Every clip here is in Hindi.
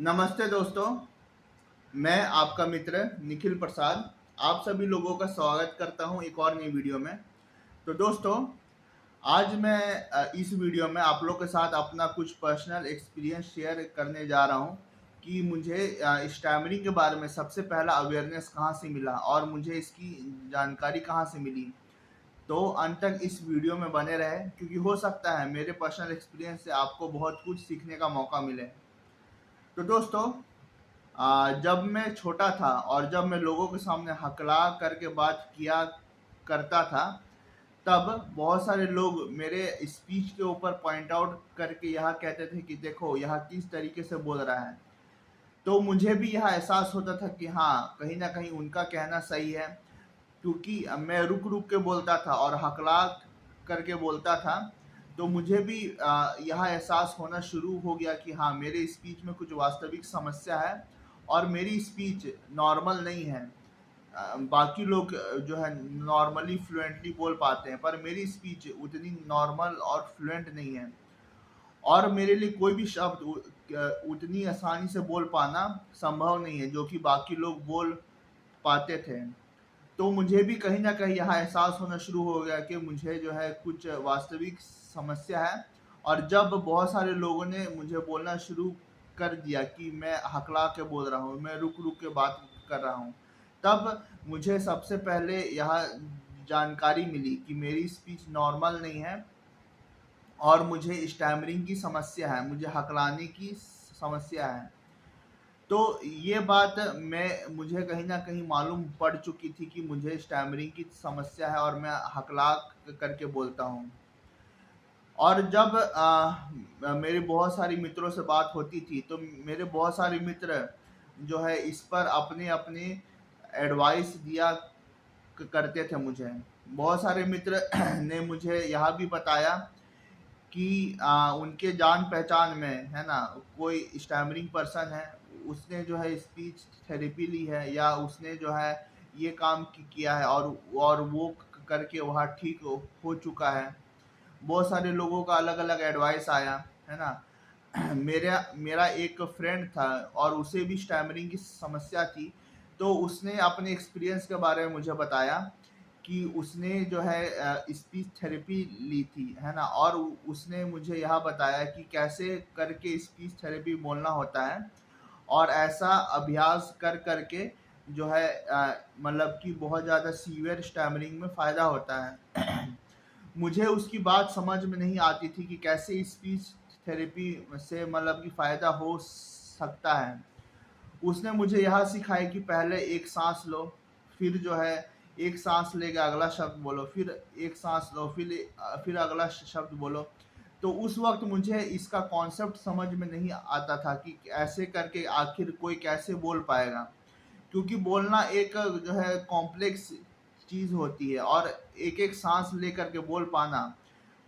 नमस्ते दोस्तों, मैं आपका मित्र निखिल प्रसाद आप सभी लोगों का स्वागत करता हूं एक और नई वीडियो में। तो दोस्तों, आज मैं इस वीडियो में आप लोग के साथ अपना कुछ पर्सनल एक्सपीरियंस शेयर करने जा रहा हूं कि मुझे स्टैमरिंग के बारे में सबसे पहला अवेयरनेस कहां से मिला और मुझे इसकी जानकारी कहां से मिली। तो अंत तक इस वीडियो में बने रहे क्योंकि हो सकता है मेरे पर्सनल एक्सपीरियंस से आपको बहुत कुछ सीखने का मौका मिले। तो दोस्तों, जब मैं छोटा था और जब मैं लोगों के सामने हकला करके बात किया करता था, तब बहुत सारे लोग मेरे स्पीच के ऊपर पॉइंट आउट करके यह कहते थे कि देखो यह किस तरीके से बोल रहा है। तो मुझे भी यह एहसास होता था कि हाँ, कहीं ना कहीं उनका कहना सही है, क्योंकि मैं रुक रुक के बोलता था और हकला करके बोलता था। तो मुझे भी यह एहसास होना शुरू हो गया कि हाँ, मेरे स्पीच में कुछ वास्तविक समस्या है और मेरी स्पीच नॉर्मल नहीं है। बाकी लोग जो है नॉर्मली फ्लुएंटली बोल पाते हैं, पर मेरी स्पीच उतनी नॉर्मल और फ्लुएंट नहीं है और मेरे लिए कोई भी शब्द उतनी आसानी से बोल पाना संभव नहीं है जो कि बाकी लोग बोल पाते थे। तो मुझे भी कहीं न कहीं यहाँ एहसास होना शुरू हो गया कि मुझे जो है कुछ वास्तविक समस्या है। और जब बहुत सारे लोगों ने मुझे बोलना शुरू कर दिया कि मैं हकला के बोल रहा हूँ, मैं रुक-रुक के बात कर रहा हूँ, तब मुझे सबसे पहले यह जानकारी मिली कि मेरी स्पीच नॉर्मल नहीं है और मुझे स्टैमरिंग की समस्या है, मुझे हकलाने की समस्या है। तो ये बात मुझे कहीं न कहीं मालूम पड़ चुकी थी कि मुझे स्टैमरिंग की समस्या है और मैं हकला करके बोलता हूँ। और जब मेरे बहुत सारी मित्रों से बात होती थी, तो मेरे बहुत सारे मित्र जो है इस पर अपने-अपने एडवाइस दिया करते थे मुझे। बहुत सारे मित्र ने मुझे यह भी बताया कि उनके जान पहचान में है ना, कोई स्टैमरिंग पर्सन है, उसने जो है स्पीच थेरेपी ली है या उसने जो है ये काम किया है और वो करके वह ठीक हो चुका है। बहुत सारे लोगों का अलग अलग एडवाइस आया, है ना। मेरा एक फ्रेंड था और उसे भी स्टैमरिंग की समस्या थी। तो उसने अपने एक्सपीरियंस के बारे में मुझे बताया कि उसने जो है स्पीच थेरेपी ली थी, है ना। और उसने मुझे यह बताया कि कैसे करके स्पीच थेरेपी बोलना होता है और ऐसा अभ्यास कर करके जो है मतलब कि बहुत ज़्यादा सीवियर स्टैमरिंग में फ़ायदा होता है। मुझे उसकी बात समझ में नहीं आती थी कि कैसे स्पीच थेरेपी से मतलब कि फ़ायदा हो सकता है। उसने मुझे यह सिखाया कि पहले एक सांस लो, फिर जो है एक सांस लेके अगला शब्द बोलो, फिर एक सांस लो, फिर अगला शब्द बोलो। तो उस वक्त मुझे इसका कॉन्सेप्ट समझ में नहीं आता था कि ऐसे करके आखिर कोई कैसे बोल पाएगा, क्योंकि बोलना एक जो है कॉम्प्लेक्स चीज़ होती है और एक एक सांस लेकर के बोल पाना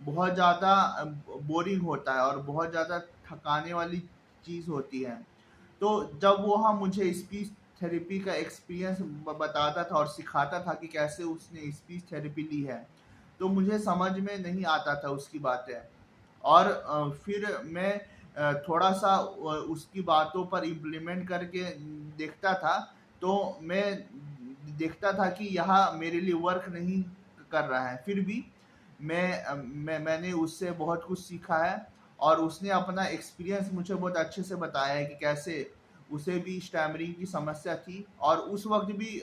बहुत ज़्यादा बोरिंग होता है और बहुत ज़्यादा थकाने वाली चीज़ होती है। तो जब वो हाँ मुझे स्पीच थेरेपी का एक्सपीरियंस बताता था और सिखाता था कि कैसे उसने स्पीच थेरेपी ली है, तो मुझे समझ में नहीं आता था उसकी बातें। और फिर मैं थोड़ा सा उसकी बातों पर इम्प्लीमेंट करके देखता था। तो मैं देखता था कि यह मेरे लिए वर्क नहीं कर रहा है। फिर भी मैंने उससे बहुत कुछ सीखा है और उसने अपना एक्सपीरियंस मुझे बहुत अच्छे से बताया है कि कैसे उसे भी स्टैमरिंग की समस्या थी और उस वक्त भी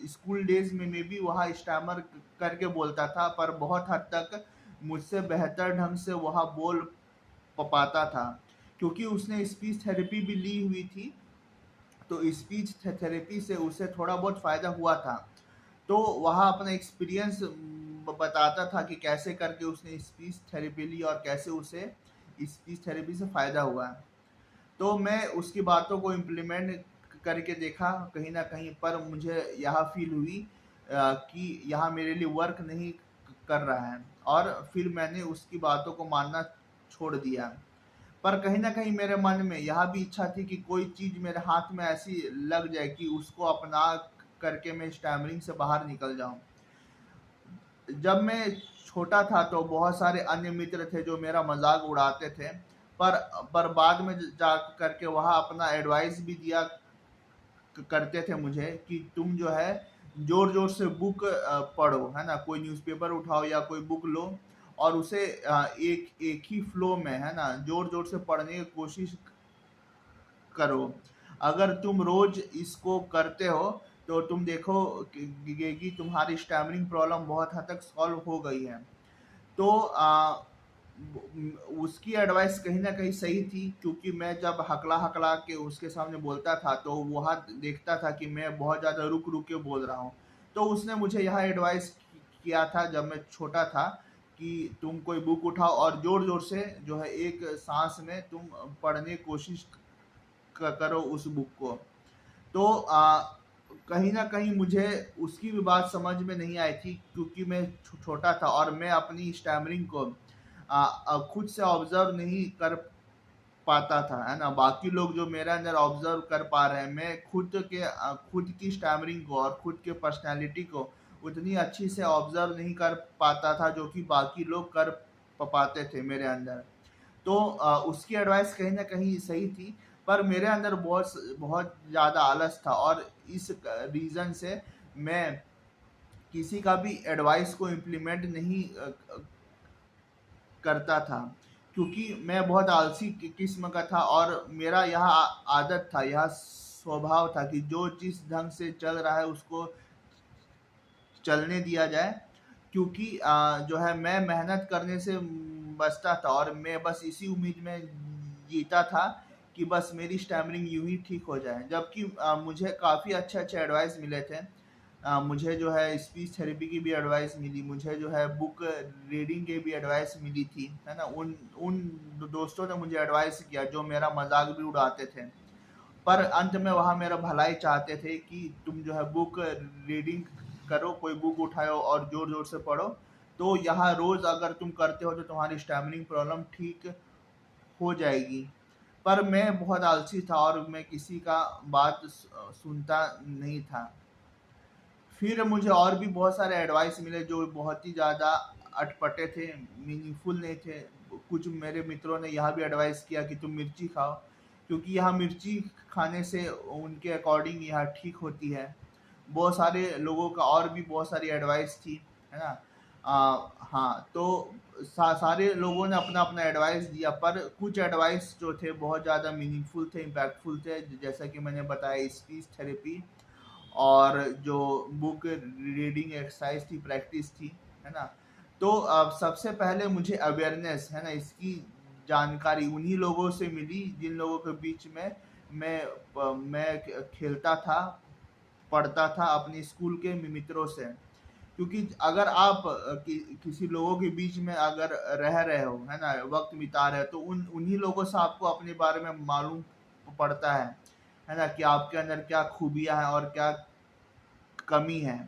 स्कूल डेज में मैं भी वहाँ स्टैमर करके बोलता था, पर बहुत हद तक मुझसे बेहतर ढंग से वह बोल पाता था, क्योंकि उसने स्पीच थेरेपी भी ली हुई थी। तो स्पीच थेरेपी से उसे थोड़ा बहुत फ़ायदा हुआ था। तो वह अपना एक्सपीरियंस बताता था कि कैसे करके उसने स्पीच थेरेपी ली और कैसे उसे स्पीच थेरेपी से फ़ायदा हुआ। तो मैं उसकी बातों को इम्प्लीमेंट करके देखा कहीं न कहीं, पर मुझे यह फ़ील हुई कि यह मेरे लिए वर्क नहीं कर रहा है और फिर मैंने उसकी बातों को मानना छोड़ दिया। पर कहीं न कहीं मेरे मन में यह भी इच्छा थी कि कोई चीज़ मेरे हाथ में ऐसी लग जाए कि उसको अपना करके मैं स्टैमरिंग से बाहर निकल जाऊँ। जब मैं छोटा था तो बहुत सारे अन्य मित्र थे जो मेरा मज़ाक उड़ाते थे, पर बाद में जा करके वहाँ अपना एडवाइस भी दिया करते थे मुझे कि तुम जो है जोर जोर से बुक पढ़ो, है ना, कोई न्यूज़पेपर उठाओ या कोई बुक लो और उसे एक एक ही फ्लो में, है ना, जोर जोर से पढ़ने की कोशिश करो। अगर तुम रोज इसको करते हो तो तुम देखो कि तुम्हारी स्टैमरिंग प्रॉब्लम बहुत हद तक सॉल्व हो गई है। तो उसकी एडवाइस कहीं ना कहीं सही थी, क्योंकि मैं जब हकला हकला के उसके सामने बोलता था तो वह देखता था कि मैं बहुत ज़्यादा रुक रुक के बोल रहा हूँ। तो उसने मुझे यह एडवाइस किया था जब मैं छोटा था कि तुम कोई बुक उठाओ और ज़ोर ज़ोर से जो है एक सांस में तुम पढ़ने की कोशिश करो उस बुक को। तो कहीं ना कहीं मुझे उसकी भी बात समझ में नहीं आई थी, क्योंकि मैं छोटा था और मैं अपनी स्टैमरिंग को खुद से ऑब्जर्व नहीं कर पाता था, है ना। बाकी लोग जो मेरे अंदर ऑब्जर्व कर पा रहे हैं, मैं खुद की स्टैमरिंग को और खुद के पर्सनालिटी को उतनी अच्छी से ऑब्जर्व नहीं कर पाता था जो कि बाकी लोग कर पाते थे मेरे अंदर। तो उसकी एडवाइस कहीं ना कहीं सही थी, पर मेरे अंदर बहुत बहुत ज़्यादा आलस था और इस रीज़न से मैं किसी का भी एडवाइस को इम्प्लीमेंट नहीं करता था, क्योंकि मैं बहुत आलसी किस्म का था और मेरा यह आदत था, यह स्वभाव था कि जो जिस ढंग से चल रहा है उसको चलने दिया जाए। क्योंकि जो है मैं मेहनत करने से बचता था और मैं बस इसी उम्मीद में जीता था कि बस मेरी स्टैमरिंग यूं ही ठीक हो जाए। जबकि मुझे काफ़ी अच्छे अच्छे एडवाइस मिले थे। मुझे जो है स्पीच थेरेपी की भी एडवाइस मिली, मुझे जो है बुक रीडिंग की भी एडवाइस मिली थी, है ना। उन उन दोस्तों ने मुझे एडवाइस किया जो मेरा मजाक भी उड़ाते थे, पर अंत में वहाँ मेरा भलाई चाहते थे कि तुम जो है बुक रीडिंग करो, कोई बुक उठाओ और जोर जोर से पढ़ो। तो यहाँ रोज अगर तुम करते हो तो तुम्हारी स्टैमरिंग प्रॉब्लम ठीक हो जाएगी। पर मैं बहुत आलसी था और मैं किसी का बात सुनता नहीं था। फिर मुझे और भी बहुत सारे एडवाइस मिले जो बहुत ही ज़्यादा अटपटे थे, मीनिंगफुल नहीं थे। कुछ मेरे मित्रों ने यह भी एडवाइस किया कि तुम मिर्ची खाओ, क्योंकि यह मिर्ची खाने से उनके अकॉर्डिंग यह ठीक होती है। बहुत सारे लोगों का और भी बहुत सारी एडवाइस थी, है ना। हाँ, तो सारे लोगों ने अपना अपना एडवाइस दिया, पर कुछ एडवाइस जो थे बहुत ज़्यादा मीनिंगफुल थे, इम्पैक्टफुल थे, जैसा कि मैंने बताया स्पीच थेरेपी और जो बुक रीडिंग एक्सरसाइज थी, प्रैक्टिस थी, है ना। तो अब सबसे पहले मुझे अवेयरनेस, है ना, इसकी जानकारी उन्हीं लोगों से मिली जिन लोगों के बीच में मैं खेलता था, पढ़ता था अपने स्कूल के मित्रों से। क्योंकि अगर आप किसी लोगों के बीच में अगर रह रहे हो, है ना, वक्त बिता रहे हो, तो उन्हीं लोगों से आपको अपने बारे में मालूम पड़ता है ना, कि आपके अंदर क्या खूबियां हैं और क्या कमी है।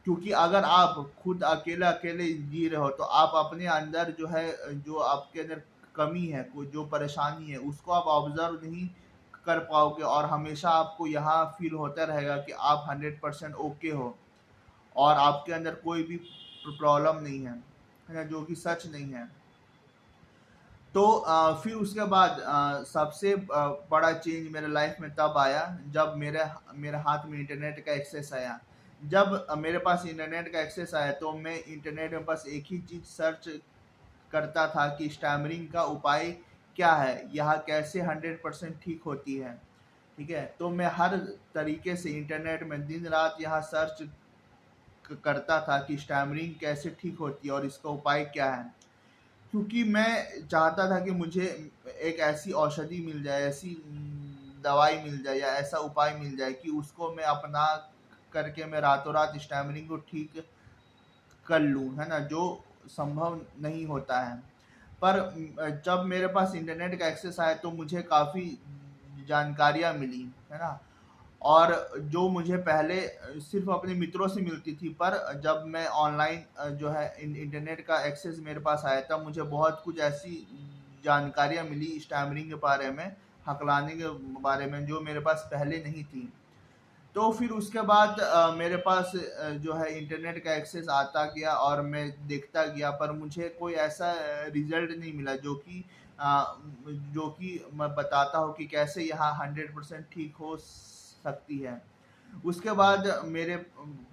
क्योंकि अगर आप खुद अकेले अकेले जी रहे हो तो आप अपने अंदर जो है, जो आपके अंदर कमी है, कोई जो परेशानी है, उसको आप ऑब्जर्व नहीं कर पाओगे और हमेशा आपको यहाँ फील होता रहेगा कि आप 100% ओके हो और आपके अंदर कोई भी प्रॉब्लम नहीं है ना, जो कि सच नहीं है। तो फिर उसके बाद सबसे बड़ा चेंज मेरे लाइफ में तब आया जब मेरे मेरे हाथ में इंटरनेट का एक्सेस आया। जब मेरे पास इंटरनेट का एक्सेस आया तो मैं इंटरनेट में बस एक ही चीज़ सर्च करता था कि स्टैमरिंग का उपाय क्या है, यह कैसे 100% ठीक होती है। ठीक है, तो मैं हर तरीके से इंटरनेट में दिन रात यह सर्च करता था कि स्टैमरिंग कैसे ठीक होती है और इसका उपाय क्या है। क्योंकि मैं चाहता था कि मुझे एक ऐसी औषधि मिल जाए, ऐसी दवाई मिल जाए या ऐसा उपाय मिल जाए कि उसको मैं अपना करके मैं रातों रात स्टैमरिंग को ठीक कर लूँ, है ना, जो संभव नहीं होता है। पर जब मेरे पास इंटरनेट का एक्सेस आया तो मुझे काफ़ी जानकारियाँ मिली, है ना। और जो मुझे पहले सिर्फ अपने मित्रों से मिलती थी, पर जब मैं ऑनलाइन जो है इंटरनेट का एक्सेस मेरे पास आया तब मुझे बहुत कुछ ऐसी जानकारियाँ मिली स्टैमरिंग के बारे में, हकलाने के बारे में, जो मेरे पास पहले नहीं थी। तो फिर उसके बाद मेरे पास जो है इंटरनेट का एक्सेस आता गया और मैं देखता गया, पर मुझे कोई ऐसा रिजल्ट नहीं मिला जो कि जो कि मैं बताता हूँ कि कैसे यहाँ 100% ठीक हो सकती है। उसके बाद मेरे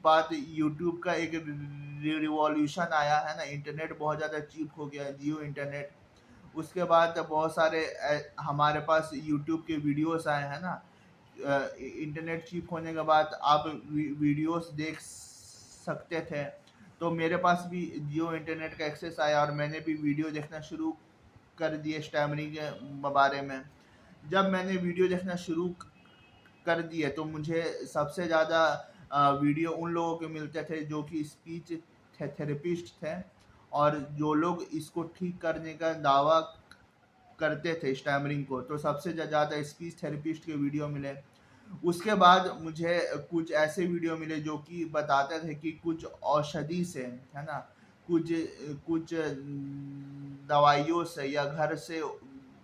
बाद यूट्यूब का एक रिवॉल्यूशन आया है ना, इंटरनेट बहुत ज़्यादा चीप हो गया, जियो इंटरनेट। उसके बाद बहुत सारे हमारे पास यूट्यूब के वीडियोस आए हैं ना। इंटरनेट चीप होने के बाद आप वीडियोस देख सकते थे। तो मेरे पास भी जियो इंटरनेट का एक्सेस आया और मैंने भी वीडियो देखना शुरू कर दिए स्टैमरिंग के बारे में। जब मैंने वीडियो देखना शुरू कर दिए तो मुझे सबसे ज़्यादा वीडियो उन लोगों के मिलते थे जो कि स्पीच थेरेपिस्ट थे, और जो लोग इसको ठीक करने का दावा करते थे स्टैमरिंग को, तो सबसे ज़्यादा स्पीच थेरेपिस्ट के वीडियो मिले। उसके बाद मुझे कुछ ऐसे वीडियो मिले जो कि बताते थे कि कुछ औषधि से, है ना, कुछ कुछ दवाइयों से या घर से,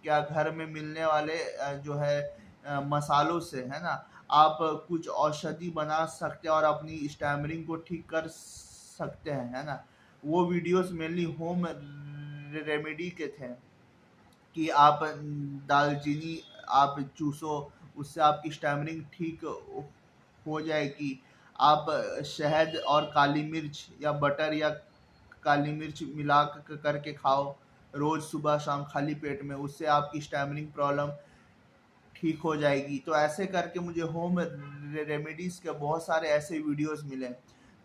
क्या घर में मिलने वाले जो है मसालों से, है ना, आप कुछ औषधि बना सकते हैं और अपनी स्टैमरिंग को ठीक कर सकते हैं, है ना। वो वीडियोस मेनली होम रेमेडी के थे कि आप दालचीनी आप चूसो, उससे आपकी स्टैमरिंग ठीक हो जाएगी। आप शहद और काली मिर्च या बटर या काली मिर्च मिला करके खाओ रोज़ सुबह शाम खाली पेट में, उससे आपकी स्टैमरिंग प्रॉब्लम ठीक हो जाएगी। तो ऐसे करके मुझे होम रेमेडीज़ के बहुत सारे ऐसे वीडियोस मिले।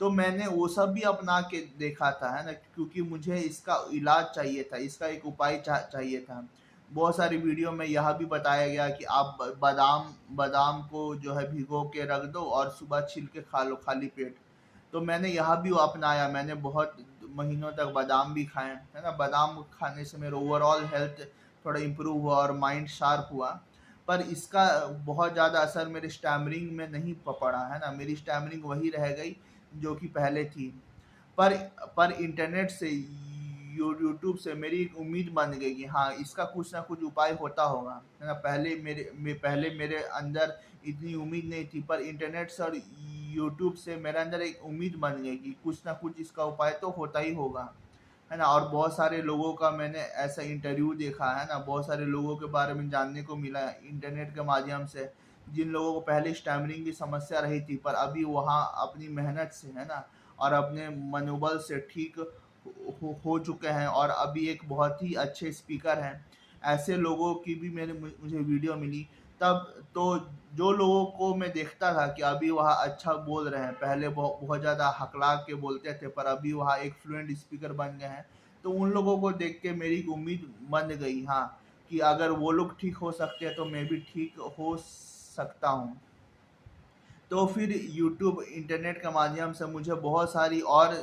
तो मैंने वो सब भी अपना के देखा था, है ना, क्योंकि मुझे इसका इलाज चाहिए था, इसका एक उपाय चाहिए था। बहुत सारी वीडियो में यह भी बताया गया कि आप बादाम बादाम को जो है भिगो के रख दो और सुबह छील के खा लो खाली पेट। तो मैंने यह भी अपनाया, मैंने बहुत महीनों तक बादाम भी खाए, है ना। बादाम खाने से मेरा ओवरऑल हेल्थ थोड़ा इम्प्रूव हुआ और माइंड शार्प हुआ। पर इसका बहुत ज़्यादा असर मेरे स्टैमरिंग में नहीं पड़ा, है ना। मेरी स्टैमरिंग वही रह गई जो कि पहले थी। पर इंटरनेट से, यूट्यूब से मेरी एक उम्मीद बन गई कि हाँ, इसका कुछ ना कुछ उपाय होता होगा, है ना। पहले मेरे अंदर इतनी उम्मीद नहीं थी, पर इंटरनेट से और यूट्यूब से मेरे अंदर एक उम्मीद बन गई कि कुछ ना कुछ इसका उपाय तो होता ही होगा, है ना। और बहुत सारे लोगों का मैंने ऐसा इंटरव्यू देखा, है ना, बहुत सारे लोगों के बारे में जानने को मिला इंटरनेट के माध्यम से, जिन लोगों को पहले स्टैमरिंग की समस्या रही थी, पर अभी वहाँ अपनी मेहनत से, है ना, और अपने मनोबल से ठीक हो चुके हैं और अभी एक बहुत ही अच्छे स्पीकर हैं। ऐसे लोगों की भी मुझे वीडियो मिली तब। तो जो लोगों को मैं देखता था कि अभी वह अच्छा बोल रहे हैं, पहले बहुत ज़्यादा हकला के बोलते थे पर अभी वह एक फ्लुएंट स्पीकर बन गए हैं, तो उन लोगों को देख के मेरी उम्मीद बन गई, हाँ, कि अगर वो लोग ठीक हो सकते हैं तो मैं भी ठीक हो सकता हूँ। तो फिर यूट्यूब इंटरनेट के माध्यम से मुझे बहुत सारी और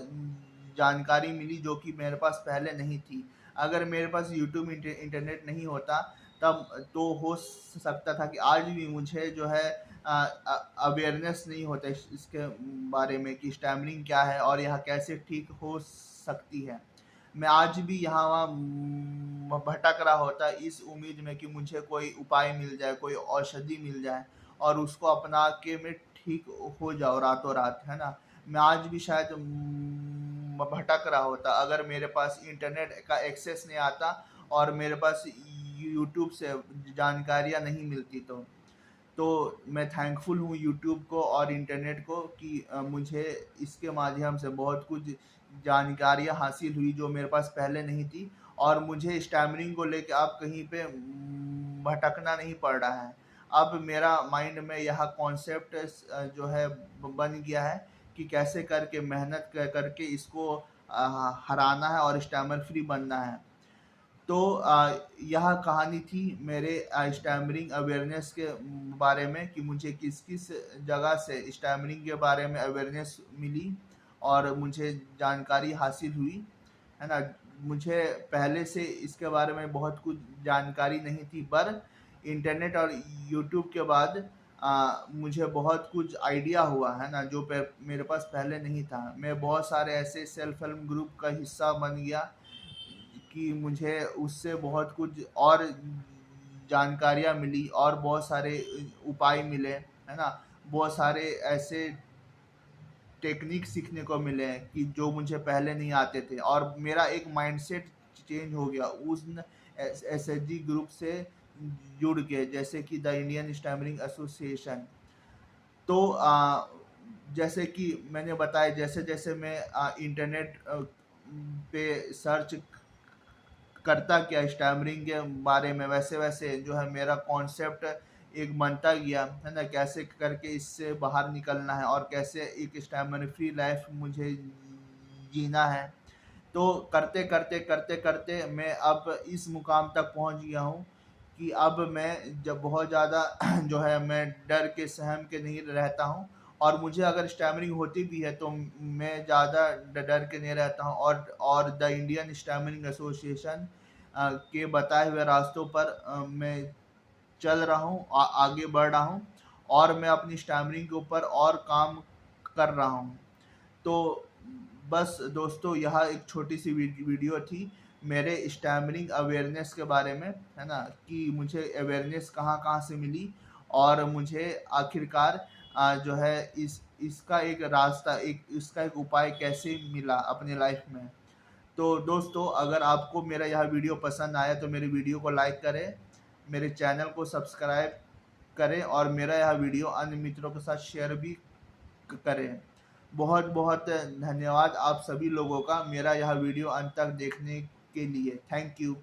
जानकारी मिली जो कि मेरे पास पहले नहीं थी। अगर मेरे पास यूट्यूब इंटरनेट नहीं होता तब तो हो सकता था कि आज भी मुझे जो है अवेयरनेस नहीं होता इसके बारे में कि स्टैमरिंग क्या है और यह कैसे ठीक हो सकती है। मैं आज भी यहाँ वहाँ भटक रहा होता इस उम्मीद में कि मुझे कोई उपाय मिल जाए, कोई औषधि मिल जाए और उसको अपना के मैं ठीक हो जाओ रातों रात, है ना। मैं आज भी शायद भटक रहा होता अगर मेरे पास इंटरनेट का एक्सेस नहीं आता और मेरे पास यूट्यूब से जानकारियाँ नहीं मिलती। तो मैं थैंकफुल हूँ यूट्यूब को और इंटरनेट को कि मुझे इसके माध्यम से बहुत कुछ जानकारियाँ हासिल हुई जो मेरे पास पहले नहीं थी, और मुझे स्टैमरिंग को लेकर अब कहीं पे भटकना नहीं पड़ रहा है। अब मेरा माइंड में यह कॉन्सेप्ट जो है बन गया है कि कैसे करके मेहनत करके इसको हराना है और स्टैमर फ्री बनना है। तो यह कहानी थी मेरे स्टैमरिंग अवेयरनेस के बारे में कि मुझे किस किस जगह से स्टैमरिंग के बारे में अवेयरनेस मिली और मुझे जानकारी हासिल हुई, है ना। मुझे पहले से इसके बारे में बहुत कुछ जानकारी नहीं थी, पर इंटरनेट और यूट्यूब के बाद मुझे बहुत कुछ आइडिया हुआ, है ना, जो मेरे पास पहले नहीं था। मैं बहुत सारे ऐसे सेल्फ हेल्प ग्रुप का हिस्सा बन गया कि मुझे उससे बहुत कुछ और जानकारियाँ मिली और बहुत सारे उपाय मिले, है ना। बहुत सारे ऐसे टेक्निक सीखने को मिले कि जो मुझे पहले नहीं आते थे, और मेरा एक माइंडसेट चेंज हो गया उस SHG ग्रुप से जुड़ के, जैसे कि द इंडियन स्टैमरिंग एसोसिएशन। तो जैसे कि मैंने बताया, जैसे जैसे मैं इंटरनेट पे सर्च करता क्या स्टैमरिंग के बारे में, वैसे वैसे जो है मेरा कॉन्सेप्ट एक बनता गया, है ना, कैसे करके इससे बाहर निकलना है और कैसे एक स्टैमर फ्री लाइफ मुझे जीना है। तो करते करते करते करते मैं अब इस मुकाम तक पहुंच गया हूँ कि अब मैं जब बहुत ज़्यादा जो है मैं डर के सहम के नहीं रहता हूँ, और मुझे अगर स्टैमरिंग होती भी है तो मैं ज़्यादा डर के नहीं रहता हूँ, और द इंडियन स्टैमरिंग एसोसिएशन के बताए हुए रास्तों पर मैं चल रहा हूँ, आगे बढ़ रहा हूँ, और मैं अपनी स्टैमरिंग के ऊपर और काम कर रहा हूँ। तो बस दोस्तों, यह एक छोटी सी वीडियो थी मेरे स्टैमरिंग अवेयरनेस के बारे में, है ना, कि मुझे अवेयरनेस कहाँ कहाँ से मिली, और मुझे आखिरकार जो है इसका एक रास्ता, इसका एक उपाय कैसे मिला अपनी लाइफ में। तो दोस्तों, अगर आपको मेरा यह वीडियो पसंद आया तो मेरे वीडियो को लाइक करें, मेरे चैनल को सब्सक्राइब करें, और मेरा यह वीडियो अन्य मित्रों के साथ शेयर भी करें। बहुत बहुत धन्यवाद आप सभी लोगों का मेरा यह वीडियो अंत तक देखने के लिए। Thank you.